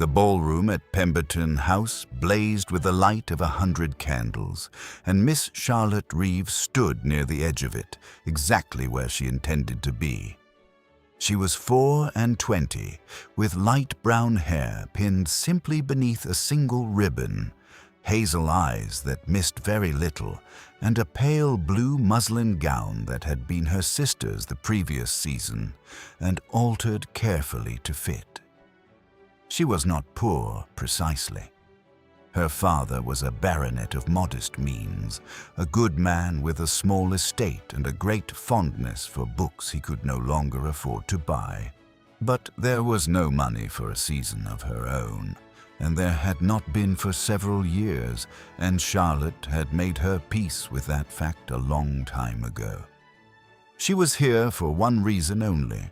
The ballroom at Pemberton House blazed with the light of 100 candles, and Miss Charlotte Reeve stood near the edge of it, exactly where she intended to be. She was 24, with light brown hair pinned simply beneath a single ribbon, hazel eyes that missed very little, and a pale blue muslin gown that had been her sister's the previous season and altered carefully to fit. She was not poor, precisely. Her father was a baronet of modest means, a good man with a small estate and a great fondness for books he could no longer afford to buy. But there was no money for a season of her own, and there had not been for several years, and Charlotte had made her peace with that fact a long time ago. She was here for one reason only.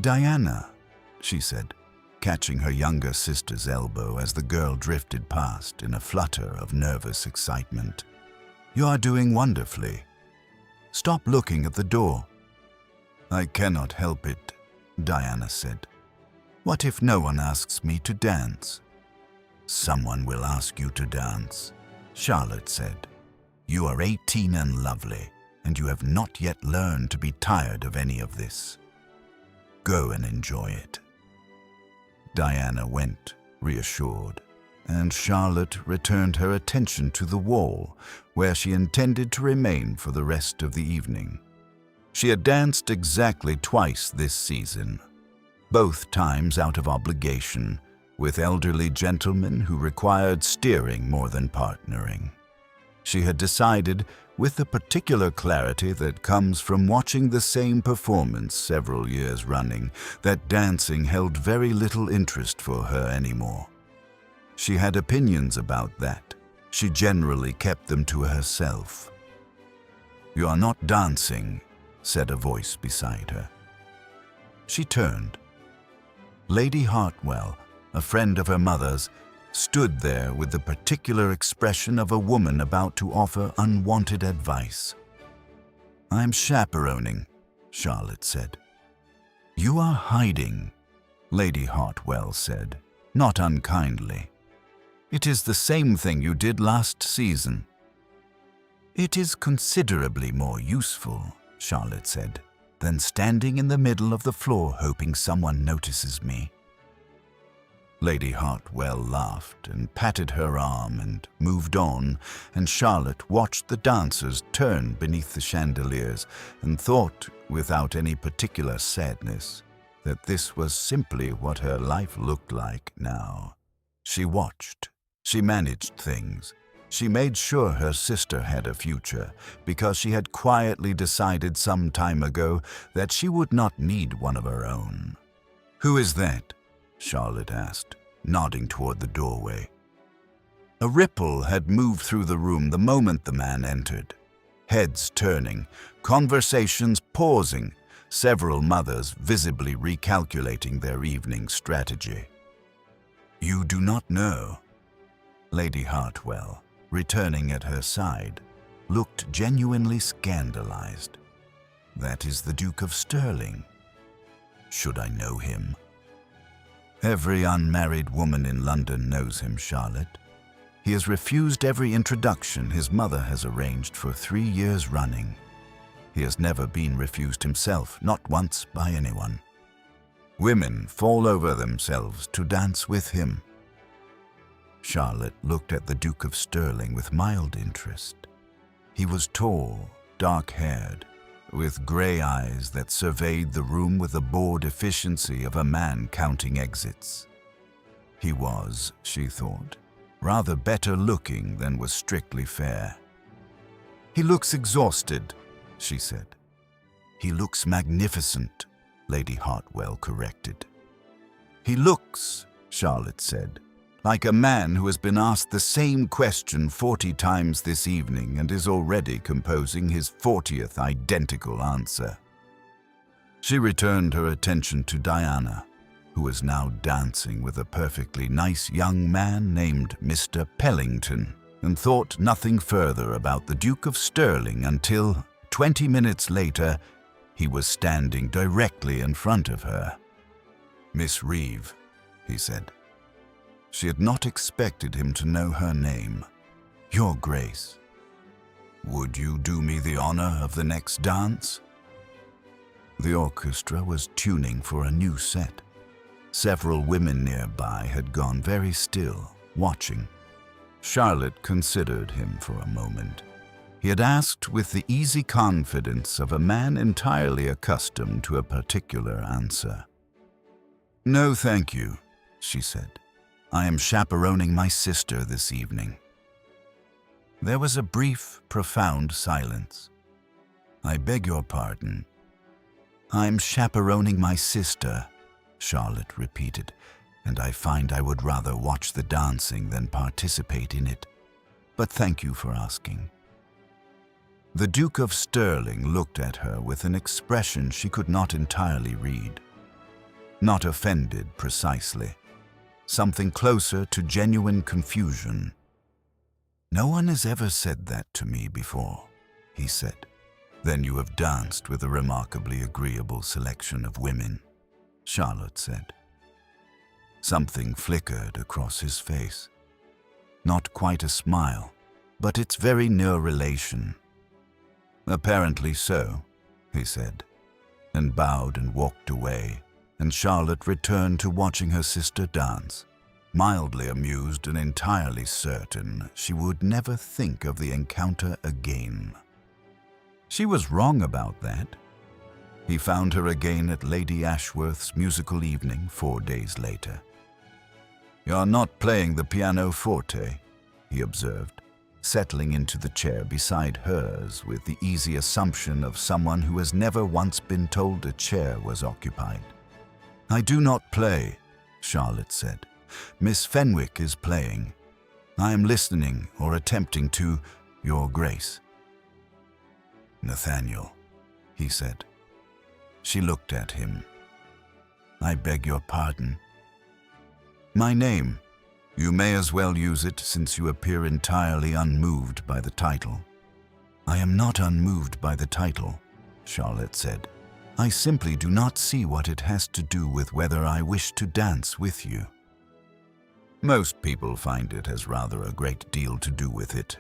"Diana," she said, catching her younger sister's elbow as the girl drifted past in a flutter of nervous excitement. "You are doing wonderfully. Stop looking at the door." "I cannot help it," Diana said. "What if no one asks me to dance?" "Someone will ask you to dance," Charlotte said. "You are 18 and lovely, and you have not yet learned to be tired of any of this. Go and enjoy it." Diana went, reassured, and Charlotte returned her attention to the wall, where she intended to remain for the rest of the evening. She had danced exactly twice this season, both times out of obligation, with elderly gentlemen who required steering more than partnering. She had decided, with the particular clarity that comes from watching the same performance several years running, that dancing held very little interest for her anymore. She had opinions about that. She generally kept them to herself. "You are not dancing," said a voice beside her. She turned. Lady Hartwell, a friend of her mother's, stood there with the particular expression of a woman about to offer unwanted advice. "I'm chaperoning," Charlotte said. "You are hiding," Lady Hartwell said, not unkindly. "It is the same thing you did last season." "It is considerably more useful," Charlotte said, "than standing in the middle of the floor hoping someone notices me." Lady Hartwell laughed and patted her arm and moved on, and Charlotte watched the dancers turn beneath the chandeliers and thought, without any particular sadness, that this was simply what her life looked like now. She watched. She managed things. She made sure her sister had a future, because she had quietly decided some time ago that she would not need one of her own. "Who is that?" Charlotte asked, nodding toward the doorway. A ripple had moved through the room the moment the man entered. Heads turning, conversations pausing, several mothers visibly recalculating their evening strategy. "You do not know?" Lady Hartwell, returning at her side, looked genuinely scandalized. "That is the Duke of Stirling." "Should I know him?" "Every unmarried woman in London knows him, Charlotte. He has refused every introduction his mother has arranged for 3 years running. He has never been refused himself, not once by anyone. Women fall over themselves to dance with him." Charlotte looked at the Duke of Stirling with mild interest. He was tall, dark-haired, with grey eyes that surveyed the room with the bored efficiency of a man counting exits. He was, she thought, rather better looking than was strictly fair. "He looks exhausted," she said. "He looks magnificent," Lady Hartwell corrected. "He looks," Charlotte said, "like a man who has been asked the same question 40 times this evening and is already composing his 40th identical answer." She returned her attention to Diana, who was now dancing with a perfectly nice young man named Mr. Pellington, and thought nothing further about the Duke of Stirling until, 20 minutes later, he was standing directly in front of her. "Miss Reeve," he said, She had not expected him to know her name. Your Grace. Would you do me the honor of the next dance? The orchestra was tuning for a new set. Several women nearby had gone very still, watching. Charlotte considered him for a moment. He had asked with the easy confidence of a man entirely accustomed to a particular answer. "No, thank you," she said. "I am chaperoning my sister this evening." There was a brief, profound silence. "I beg your pardon." "I'm chaperoning my sister," Charlotte repeated, "and I find I would rather watch the dancing than participate in it. But thank you for asking." The Duke of Stirling looked at her with an expression she could not entirely read. Not offended, precisely. Something closer to genuine confusion. "No one has ever said that to me before," he said. "Then you have danced with a remarkably agreeable selection of women," Charlotte said. Something flickered across his face. Not quite a smile, but its very near relation. "Apparently so," he said, and bowed and walked away, and Charlotte returned to watching her sister dance, mildly amused and entirely certain she would never think of the encounter again. She was wrong about that. He found her again at Lady Ashworth's musical evening 4 days later. "You're not playing the pianoforte," he observed, settling into the chair beside hers with the easy assumption of someone who has never once been told a chair was occupied. "I do not play," Charlotte said. "Miss Fenwick is playing. I am listening or attempting to, Your Grace." "Nathaniel," he said. She looked at him. "I beg your pardon." "My name. You may as well use it since you appear entirely unmoved by the title." "I am not unmoved by the title," Charlotte said. "I simply do not see what it has to do with whether I wish to dance with you." "Most people find it has rather a great deal to do with it."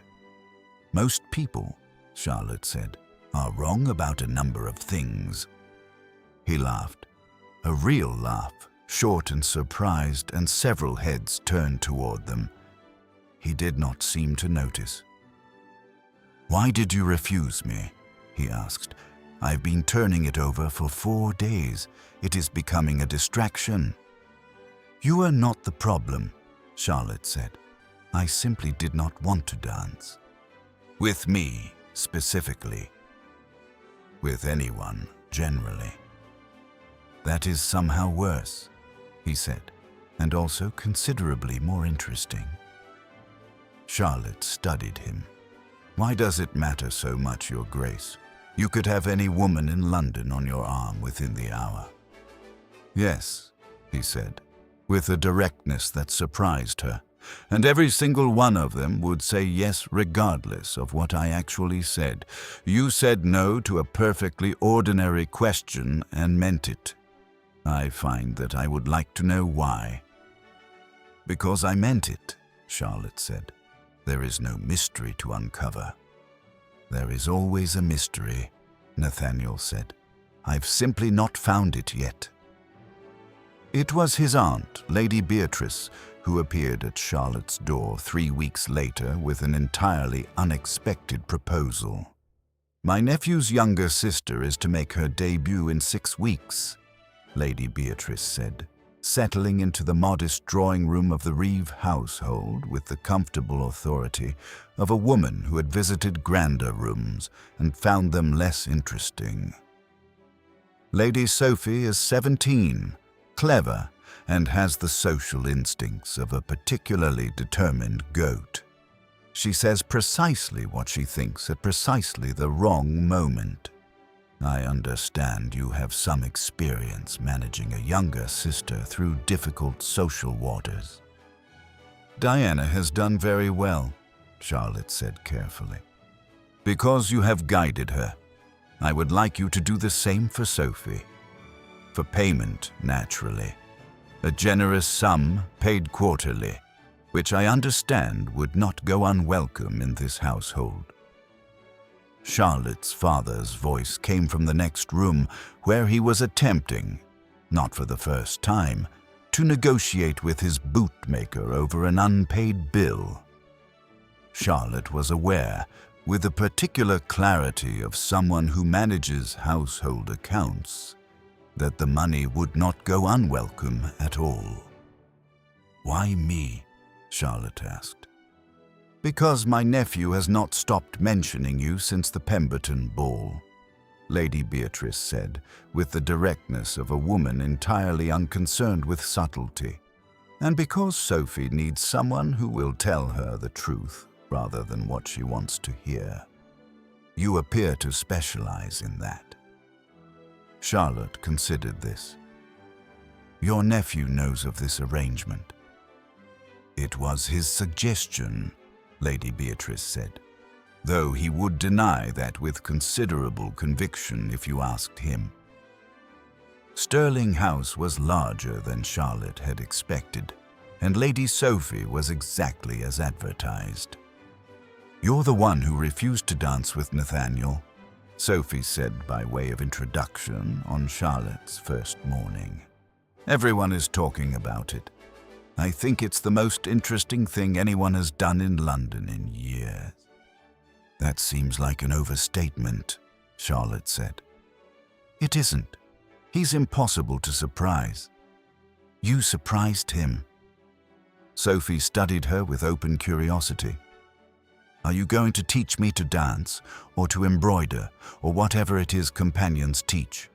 "Most people," Charlotte said, "are wrong about a number of things." He laughed, a real laugh, short and surprised, and several heads turned toward them. He did not seem to notice. "Why did you refuse me?" he asked. "I've been turning it over for 4 days. It is becoming a distraction." "You are not the problem," Charlotte said. "I simply did not want to dance." "With me, specifically." "With anyone, generally." "That is somehow worse," he said, "and also considerably more interesting." Charlotte studied him. "Why does it matter so much, Your Grace? You could have any woman in London on your arm within the hour." "Yes," he said, with a directness that surprised her, "and every single one of them would say yes regardless of what I actually said. You said no to a perfectly ordinary question and meant it. I find that I would like to know why." "Because I meant it," Charlotte said. "There is no mystery to uncover." "There is always a mystery," Nathaniel said. "I've simply not found it yet." It was his aunt, Lady Beatrice, who appeared at Charlotte's door 3 weeks later with an entirely unexpected proposal. "My nephew's younger sister is to make her debut in 6 weeks, Lady Beatrice said, settling into the modest drawing room of the Reeve household with the comfortable authority of a woman who had visited grander rooms and found them less interesting. "Lady Sophie is 17, clever, and has the social instincts of a particularly determined goat. She says precisely what she thinks at precisely the wrong moment. I understand you have some experience managing a younger sister through difficult social waters." "Diana has done very well," Charlotte said carefully. "Because you have guided her, I would like you to do the same for Sophie. For payment, naturally." a generous sum paid quarterly, which I understand would not go unwelcome in this household. Charlotte's father's voice came from the next room, where he was attempting, not for the first time, to negotiate with his bootmaker over an unpaid bill. Charlotte was aware, with the particular clarity of someone who manages household accounts, that the money would not go unwelcome at all. "Why me?" Charlotte asked. "Because my nephew has not stopped mentioning you since the Pemberton ball," Lady Beatrice said, with the directness of a woman entirely unconcerned with subtlety. "And because Sophie needs someone who will tell her the truth rather than what she wants to hear. You appear to specialize in that." Charlotte considered this. "Your nephew knows of this arrangement." "It was his suggestion," Lady Beatrice said, "though he would deny that with considerable conviction if you asked him." Stirling House was larger than Charlotte had expected, and Lady Sophie was exactly as advertised. "You're the one who refused to dance with Nathaniel," Sophie said by way of introduction on Charlotte's first morning. "Everyone is talking about it. I think it's the most interesting thing anyone has done in London in years." "That seems like an overstatement," Charlotte said. "It isn't. He's impossible to surprise." "You surprised him." Sophie studied her with open curiosity. "Are you going to teach me to dance, or to embroider, or whatever it is companions teach?"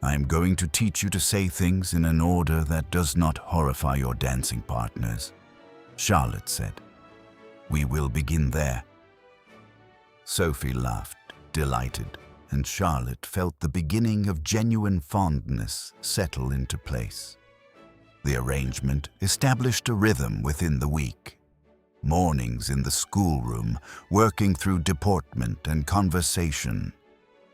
"I am going to teach you to say things in an order that does not horrify your dancing partners," Charlotte said. "We will begin there." Sophie laughed, delighted, and Charlotte felt the beginning of genuine fondness settle into place. The arrangement established a rhythm within the week. Mornings in the schoolroom, working through deportment and conversation.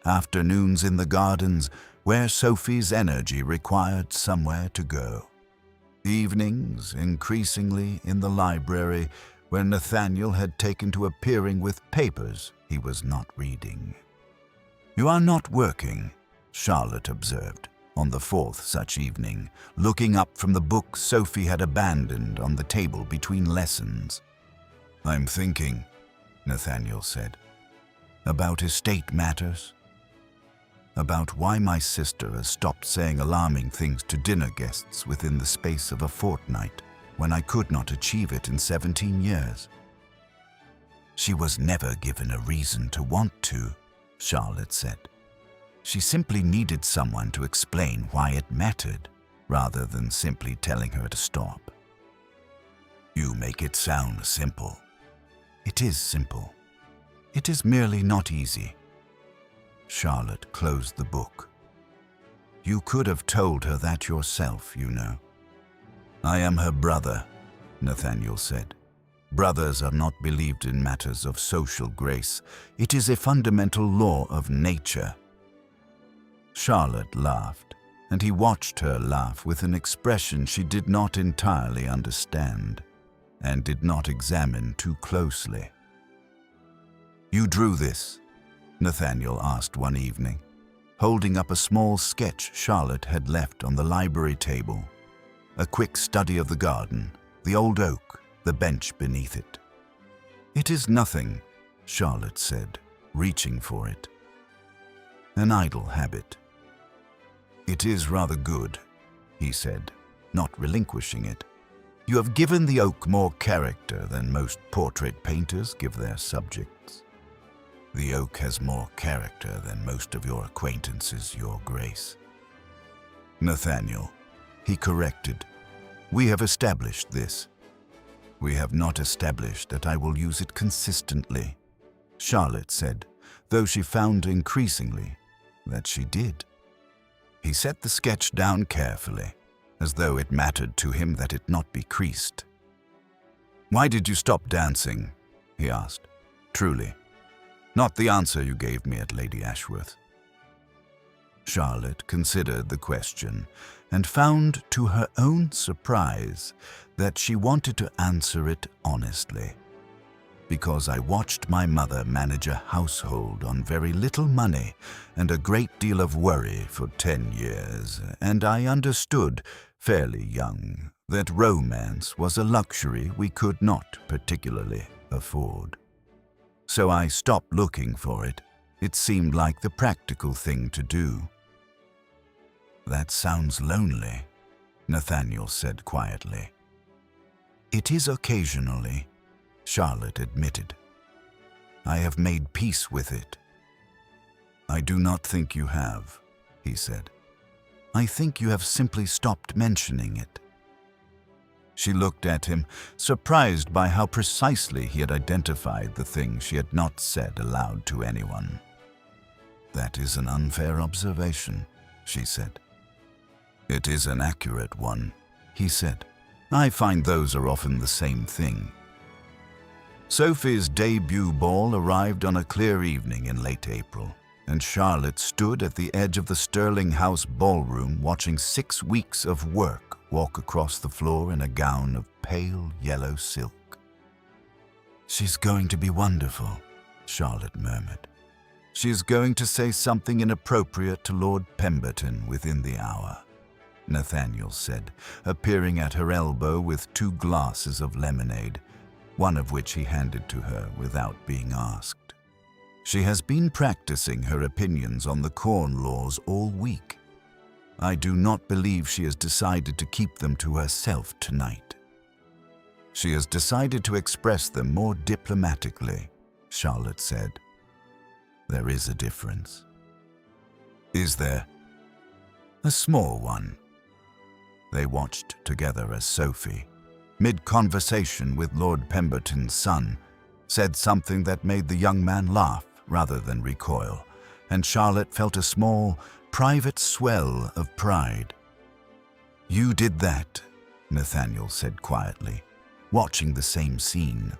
Afternoons in the gardens, where Sophie's energy required somewhere to go. Evenings, increasingly, in the library, where Nathaniel had taken to appearing with papers he was not reading. "You are not working," Charlotte observed, on the fourth such evening, looking up from the book Sophie had abandoned on the table between lessons. "I'm thinking," Nathaniel said, "about estate matters. About why my sister has stopped saying alarming things to dinner guests within the space of a fortnight, when I could not achieve it in 17 years. She was never given a reason to want to," Charlotte said. "She simply needed someone to explain why it mattered, rather than simply telling her to stop." "You make it sound simple." "It is simple. It is merely not easy." Charlotte closed the book. "You could have told her that yourself, you know." "I am her brother," Nathaniel said. "Brothers are not believed in matters of social grace. It is a fundamental law of nature." Charlotte laughed, and he watched her laugh with an expression she did not entirely understand, and did not examine too closely. "You drew this?" Nathaniel asked one evening, holding up a small sketch Charlotte had left on the library table. A quick study of the garden, the old oak, the bench beneath it. "It is nothing," Charlotte said, reaching for it. "An idle habit." "It is rather good," he said, not relinquishing it. "You have given the oak more character than most portrait painters give their subjects." "The oak has more character than most of your acquaintances, Your Grace." "Nathaniel," he corrected, "we have established this." "We have not established that I will use it consistently," Charlotte said, though she found increasingly that she did. He set the sketch down carefully, as though it mattered to him that it not be creased. "Why did you stop dancing?" he asked. "Truly. Not the answer you gave me at Lady Ashworth." Charlotte considered the question and found to her own surprise that she wanted to answer it honestly. Because I watched my mother manage a household on very little money and a great deal of worry for 10 years, and I understood, fairly young, that romance was a luxury we could not particularly afford. So I stopped looking for it. It seemed like the practical thing to do. "That sounds lonely," Nathaniel said quietly. "It is occasionally," Charlotte admitted. "I have made peace with it." "I do not think you have," he said. "I think you have simply stopped mentioning it." She looked at him, surprised by how precisely he had identified the thing she had not said aloud to anyone. "That is an unfair observation," she said. "It is an accurate one," he said. "I find those are often the same thing." Sophie's debut ball arrived on a clear evening in late April, and Charlotte stood at the edge of the Sterling House ballroom watching 6 weeks of work walk across the floor in a gown of pale yellow silk. "She's going to be wonderful," Charlotte murmured. "She's going to say something inappropriate to Lord Pemberton within the hour," Nathaniel said, appearing at her elbow with 2 glasses of lemonade, one of which he handed to her without being asked. "She has been practicing her opinions on the Corn Laws all week. I do not believe she has decided to keep them to herself tonight. She has decided to express them more diplomatically," Charlotte said. "There is a difference." "Is there?" "A small one." They watched together as Sophie, mid-conversation with Lord Pemberton's son, said something that made the young man laugh rather than recoil, and Charlotte felt a small, private swell of pride. "You did that," Nathaniel said quietly, watching the same scene.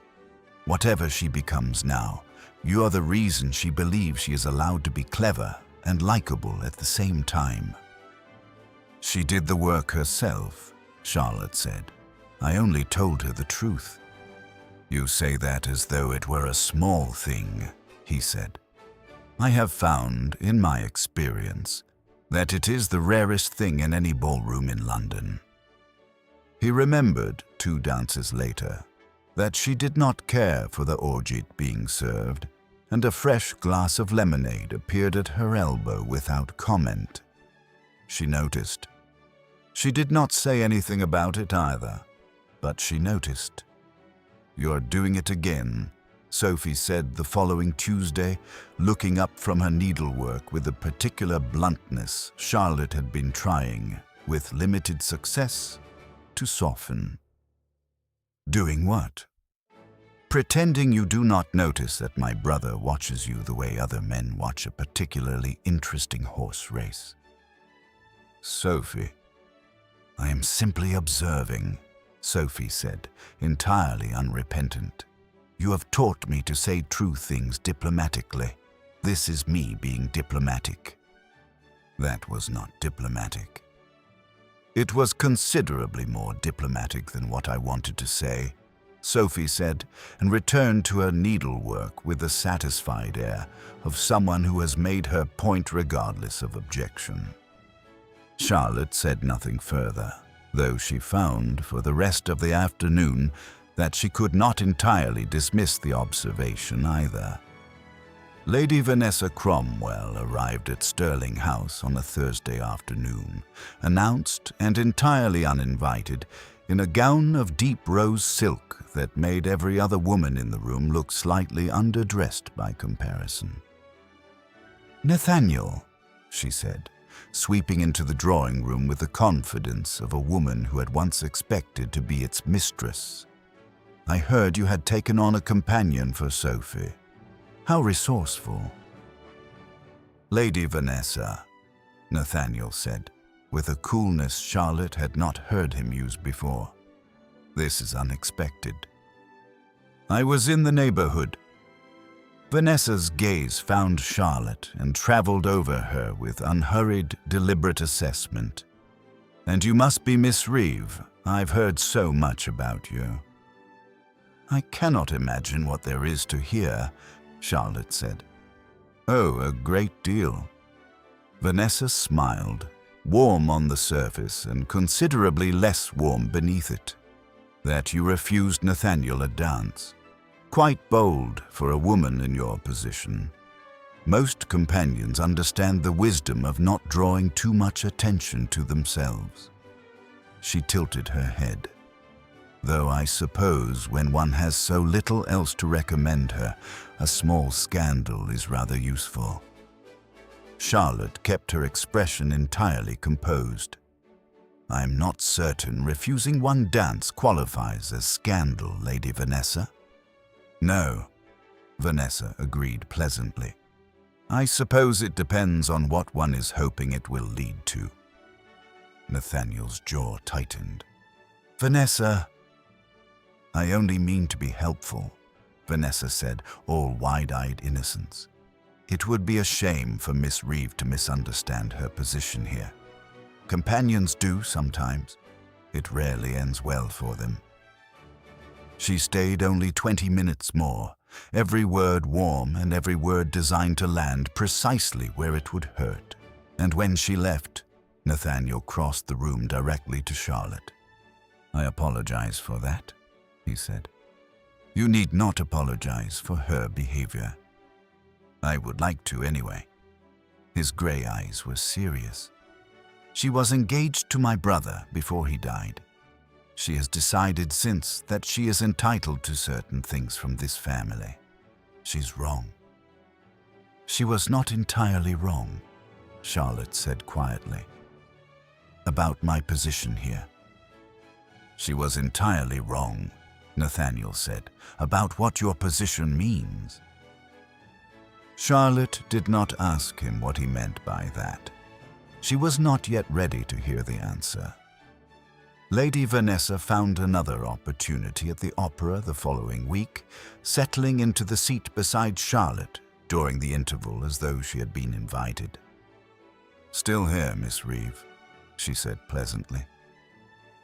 "Whatever she becomes now, you are the reason she believes she is allowed to be clever and likable at the same time." "She did the work herself," Charlotte said. "I only told her the truth." "You say that as though it were a small thing," he said. "I have found, in my experience, that it is the rarest thing in any ballroom in London." He remembered, 2 dances later, that she did not care for the orgeat being served, and a fresh glass of lemonade appeared at her elbow without comment. She noticed. She did not say anything about it either, but she noticed. "You're doing it again," Sophie said the following Tuesday, looking up from her needlework with a particular bluntness Charlotte had been trying, with limited success, to soften. "Doing what?" "Pretending you do not notice that my brother watches you the way other men watch a particularly interesting horse race." "Sophie." "I am simply observing," Sophie said, entirely unrepentant. "You have taught me to say true things diplomatically. This is me being diplomatic." That was not diplomatic. "It was considerably more diplomatic than what I wanted to say," Sophie said, and returned to her needlework with the satisfied air of someone who has made her point regardless of objection. Charlotte said nothing further, though she found for the rest of the afternoon that she could not entirely dismiss the observation either. Lady Vanessa Cromwell arrived at Sterling House on a Thursday afternoon, announced and entirely uninvited, in a gown of deep rose silk that made every other woman in the room look slightly underdressed by comparison. "Nathaniel," she said, sweeping into the drawing room with the confidence of a woman who had once expected to be its mistress. "I heard you had taken on a companion for Sophie. How resourceful." "Lady Vanessa," Nathaniel said, with a coolness Charlotte had not heard him use before. "This is unexpected." "I was in the neighborhood." Vanessa's gaze found Charlotte and traveled over her with unhurried, deliberate assessment. "And you must be Miss Reeve. I've heard so much about you." "I cannot imagine what there is to hear," Charlotte said. "Oh, a great deal." Vanessa smiled, warm on the surface and considerably less warm beneath it. "That you refused Nathaniel a dance. Quite bold for a woman in your position. Most companions understand the wisdom of not drawing too much attention to themselves." She tilted her head. "Though I suppose when one has so little else to recommend her, a small scandal is rather useful." Charlotte kept her expression entirely composed. "I'm not certain refusing one dance qualifies as scandal, Lady Vanessa." "No," Vanessa agreed pleasantly. "I suppose it depends on what one is hoping it will lead to." Nathaniel's jaw tightened. "Vanessa—" "I only mean to be helpful," Vanessa said, all wide-eyed innocence. "It would be a shame for Miss Reeve to misunderstand her position here. Companions do sometimes. It rarely ends well for them." She stayed only 20 minutes more, every word warm and every word designed to land precisely where it would hurt. And when she left, Nathaniel crossed the room directly to Charlotte. "I apologize for that," he said. "You need not apologize for her behavior." "I would like to anyway." His gray eyes were serious. "She was engaged to my brother before he died. She has decided since that she is entitled to certain things from this family. She's wrong." "She was not entirely wrong," Charlotte said quietly. "About my position here." "She was entirely wrong," Nathaniel said, "about what your position means." Charlotte did not ask him what he meant by that. She was not yet ready to hear the answer. Lady Vanessa found another opportunity at the opera the following week, settling into the seat beside Charlotte during the interval as though she had been invited. "Still here, Miss Reeve," she said pleasantly.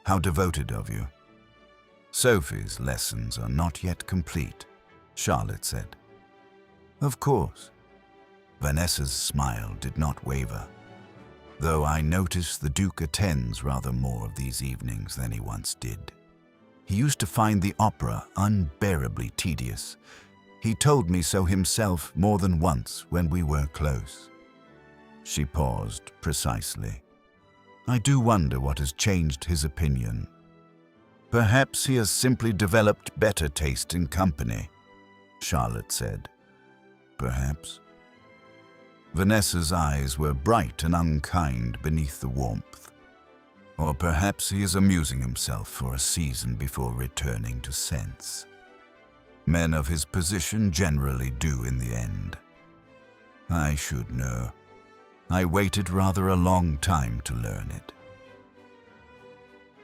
"How devoted of you." "Sophie's lessons are not yet complete," Charlotte said. "Of course." Vanessa's smile did not waver. "Though I notice the Duke attends rather more of these evenings than he once did. He used to find the opera unbearably tedious. He told me so himself more than once when we were close." She paused precisely. "I do wonder what has changed his opinion. Perhaps he has simply developed better taste in company," Charlotte said. "Perhaps." Vanessa's eyes were bright and unkind beneath the warmth. "Or perhaps he is amusing himself for a season before returning to sense. Men of his position generally do in the end. I should know. I waited rather a long time to learn it."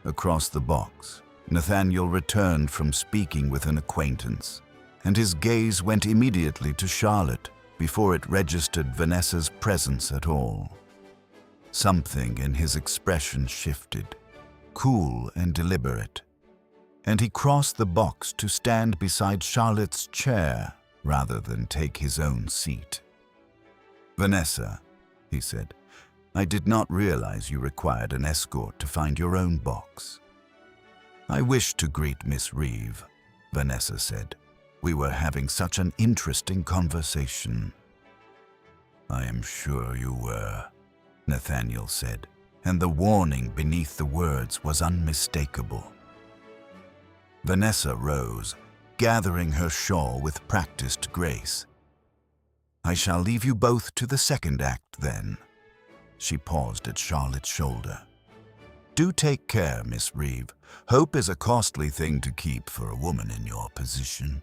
Across the box, Nathaniel returned from speaking with an acquaintance, and his gaze went immediately to Charlotte before it registered Vanessa's presence at all. Something in his expression shifted, cool and deliberate, and he crossed the box to stand beside Charlotte's chair rather than take his own seat. "Vanessa," he said, "I did not realize you required an escort to find your own box." "I wish to greet Miss Reeve," Vanessa said. "We were having such an interesting conversation." "I am sure you were," Nathaniel said, and the warning beneath the words was unmistakable. Vanessa rose, gathering her shawl with practiced grace. "I shall leave you both to the second act, then." She paused at Charlotte's shoulder. "Do take care, Miss Reeve. Hope is a costly thing to keep for a woman in your position."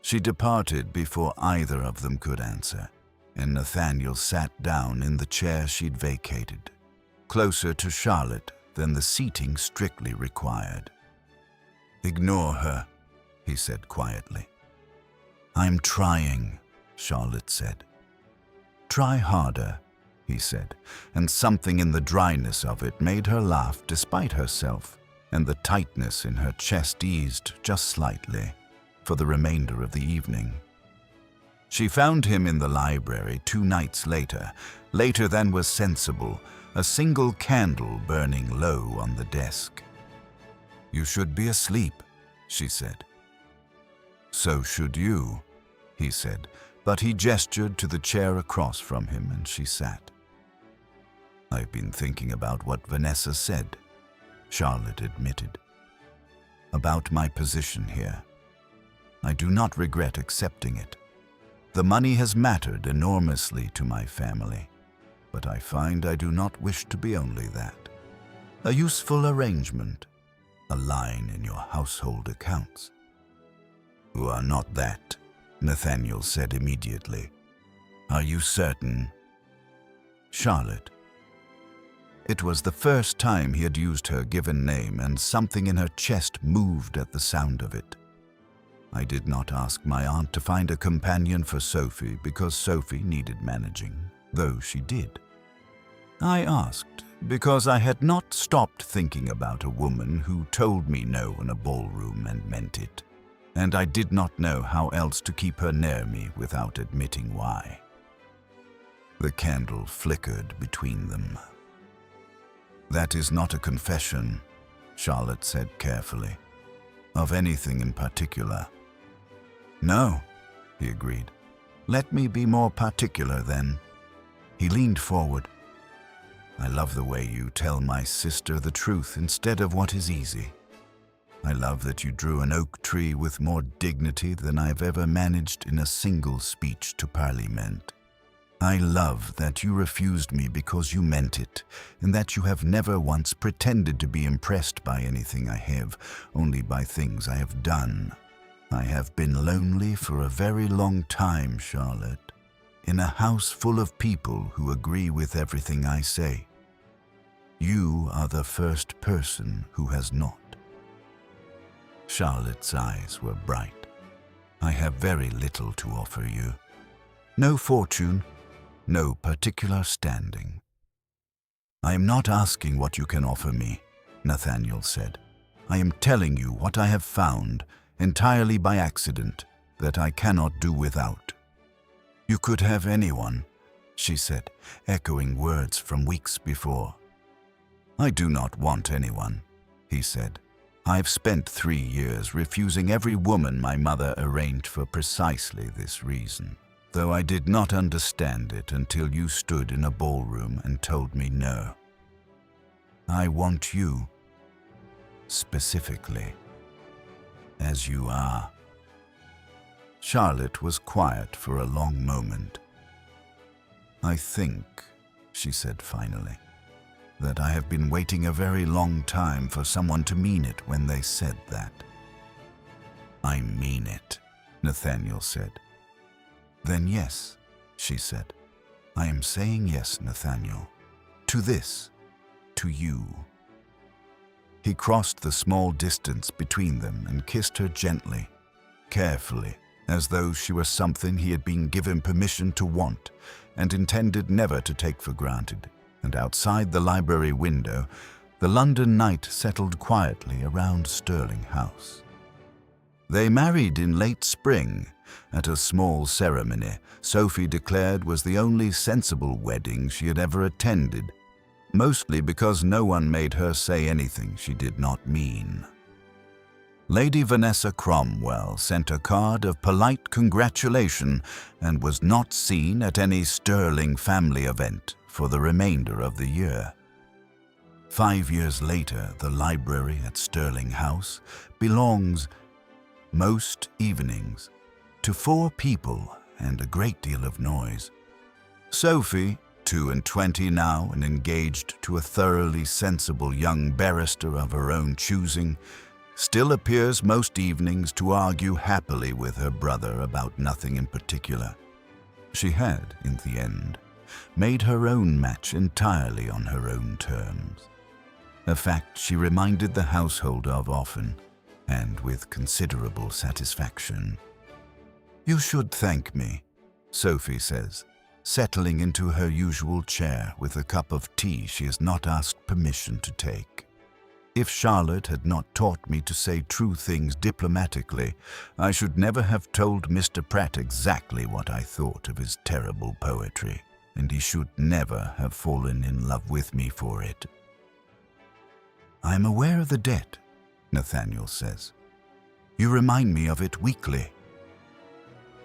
She departed before either of them could answer, and Nathaniel sat down in the chair she'd vacated, closer to Charlotte than the seating strictly required. "Ignore her," he said quietly. "I'm trying," Charlotte said. "Try harder," he said, and something in the dryness of it made her laugh despite herself, and the tightness in her chest eased just slightly for the remainder of the evening. She found him in the library 2 nights later than was sensible, a single candle burning low on the desk. "You should be asleep," she said. "So should you," he said, but he gestured to the chair across from him and she sat. "I've been thinking about what Vanessa said," Charlotte admitted. "About my position here. I do not regret accepting it. The money has mattered enormously to my family, but I find I do not wish to be only that. A useful arrangement, a line in your household accounts." "You are not that," Nathaniel said immediately. "Are you certain?" "Charlotte." It was the first time he had used her given name, and something in her chest moved at the sound of it. "I did not ask my aunt to find a companion for Sophie because Sophie needed managing, though she did. I asked because I had not stopped thinking about a woman who told me no in a ballroom and meant it, and I did not know how else to keep her near me without admitting why." The candle flickered between them. "That is not a confession," Charlotte said carefully. "Of anything in particular." "No," he agreed. "Let me be more particular then." He leaned forward. "I love the way you tell my sister the truth instead of what is easy. I love that you drew an oak tree with more dignity than I've ever managed in a single speech to Parliament. I love that you refused me because you meant it, and that you have never once pretended to be impressed by anything I have, only by things I have done. I have been lonely for a very long time, Charlotte, in a house full of people who agree with everything I say. You are the first person who has not." Charlotte's eyes were bright. "I have very little to offer you. No fortune, no particular standing." "I am not asking what you can offer me," Nathaniel said. "I am telling you what I have found, entirely by accident, that I cannot do without." "You could have anyone," she said, echoing words from weeks before. "I do not want anyone," he said. "I've spent 3 years refusing every woman my mother arranged for precisely this reason, though I did not understand it until you stood in a ballroom and told me no. I want you, specifically, as you are." Charlotte was quiet for a long moment. "I think," she said finally, "that I have been waiting a very long time for someone to mean it when they said that." "I mean it," Nathaniel said. "Then yes," she said. "I am saying yes, Nathaniel. To this, to you." He crossed the small distance between them and kissed her gently, carefully, as though she were something he had been given permission to want and intended never to take for granted. And outside the library window, the London night settled quietly around Stirling House. They married in late spring, at a small ceremony Sophie declared was the only sensible wedding she had ever attended, mostly because no one made her say anything she did not mean. Lady Vanessa Cromwell sent a card of polite congratulation and was not seen at any Stirling family event for the remainder of the year. 5 years later, the library at Stirling House belongs, most evenings, to 4 people and a great deal of noise. Sophie, 22 now and engaged to a thoroughly sensible young barrister of her own choosing, still appears most evenings to argue happily with her brother about nothing in particular. She had, in the end, made her own match entirely on her own terms, a fact she reminded the household of often, and with considerable satisfaction. You should thank me, Sophie says, settling into her usual chair with a cup of tea she has not asked permission to take. If Charlotte had not taught me to say true things diplomatically, I should never have told Mr. Pratt exactly what I thought of his terrible poetry, and he should never have fallen in love with me for it. I am aware of the debt, Nathaniel says. You remind me of it weekly.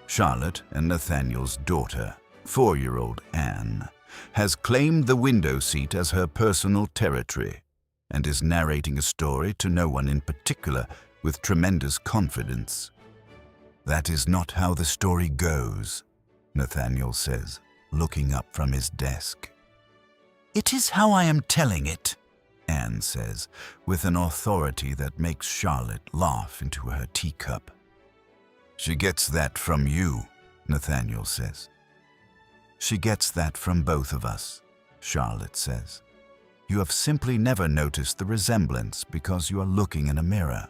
Charlotte and Nathaniel's daughter, 4-year-old Anne, has claimed the window seat as her personal territory and is narrating a story to no one in particular with tremendous confidence. That is not how the story goes, Nathaniel says, looking up from his desk. It is how I am telling it, Anne says, with an authority that makes Charlotte laugh into her teacup. She gets that from you, Nathaniel says. She gets that from both of us, Charlotte says. You have simply never noticed the resemblance because you are looking in a mirror.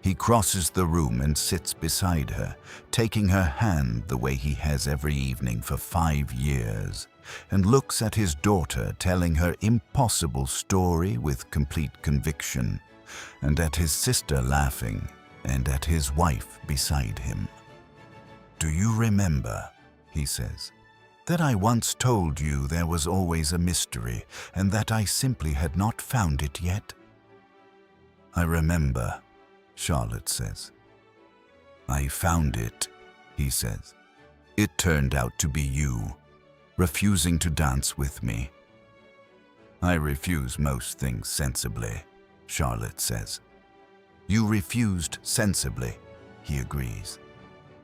He crosses the room and sits beside her, taking her hand the way he has every evening for 5 years, and looks at his daughter telling her impossible story with complete conviction, and at his sister laughing, and at his wife beside him. Do you remember, he says, that I once told you there was always a mystery and that I simply had not found it yet? I remember, Charlotte says. I found it, he says. It turned out to be you, refusing to dance with me. I refuse most things sensibly, Charlotte says. You refused sensibly, he agrees.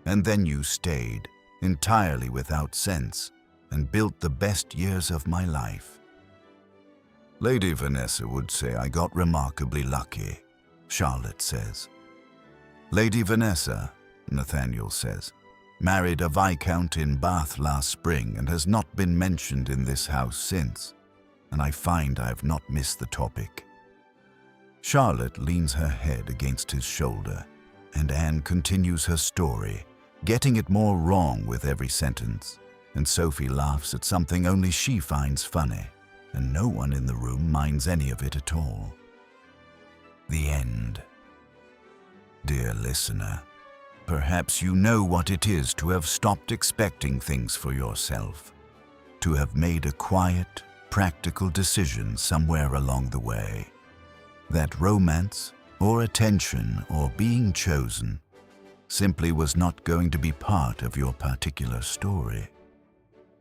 And then you stayed, entirely without sense, and built the best years of my life. Lady Vanessa would say I got remarkably lucky, Charlotte says. Lady Vanessa, Nathaniel says, married a viscount in Bath last spring and has not been mentioned in this house since, and I find I have not missed the topic. Charlotte leans her head against his shoulder, and Anne continues her story, getting it more wrong with every sentence, and Sophie laughs at something only she finds funny, and no one in the room minds any of it at all. The end. Dear listener, perhaps you know what it is to have stopped expecting things for yourself, to have made a quiet, practical decision somewhere along the way, that romance, or attention, or being chosen simply was not going to be part of your particular story.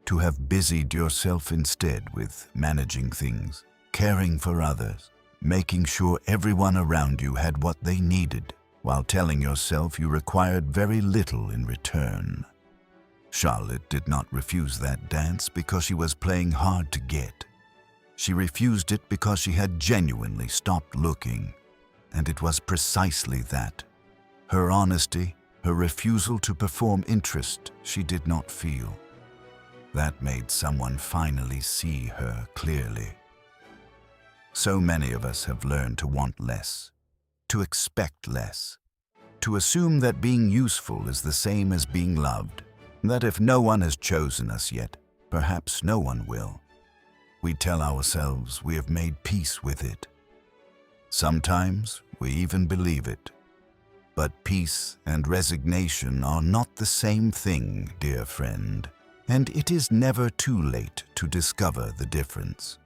To have busied yourself instead with managing things, caring for others, making sure everyone around you had what they needed, while telling yourself you required very little in return. Charlotte did not refuse that dance because she was playing hard to get. She refused it because she had genuinely stopped looking, and it was precisely that, her honesty, her refusal to perform interest she did not feel, that made someone finally see her clearly. So many of us have learned to want less, to expect less, to assume that being useful is the same as being loved, that if no one has chosen us yet, perhaps no one will. We tell ourselves we have made peace with it. Sometimes we even believe it. But peace and resignation are not the same thing, dear friend, and it is never too late to discover the difference.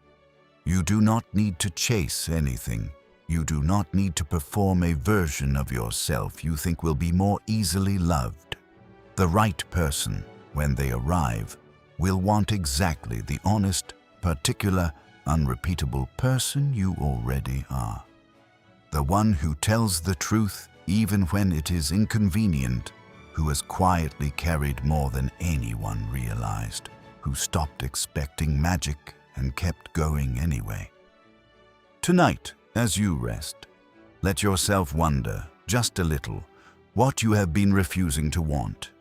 You do not need to chase anything. You do not need to perform a version of yourself you think will be more easily loved. The right person, when they arrive, will want exactly the honest, particular, unrepeatable person you already are. The one who tells the truth even when it is inconvenient, who has quietly carried more than anyone realized, who stopped expecting magic and kept going anyway. Tonight, as you rest, let yourself wonder, just a little, what you have been refusing to want.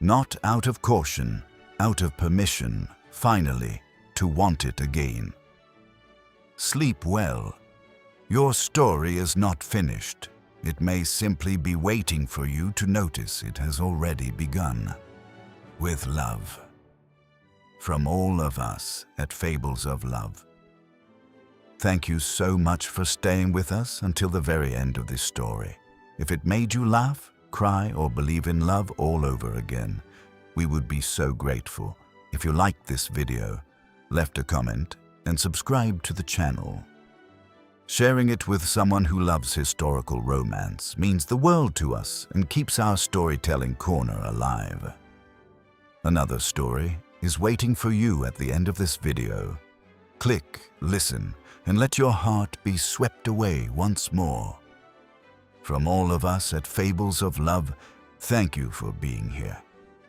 Not out of caution, out of permission, finally, to want it again. Sleep well. Your story is not finished. It may simply be waiting for you to notice it has already begun. With love. From all of us at Fables of Love. Thank you so much for staying with us until the very end of this story. If it made you laugh, cry, or believe in love all over again, we would be so grateful if you liked this video, left a comment, and subscribed to the channel. Sharing it with someone who loves historical romance means the world to us and keeps our storytelling corner alive. Another story is waiting for you at the end of this video. Click, listen, and let your heart be swept away once more. From all of us at Fables of Love, thank you for being here.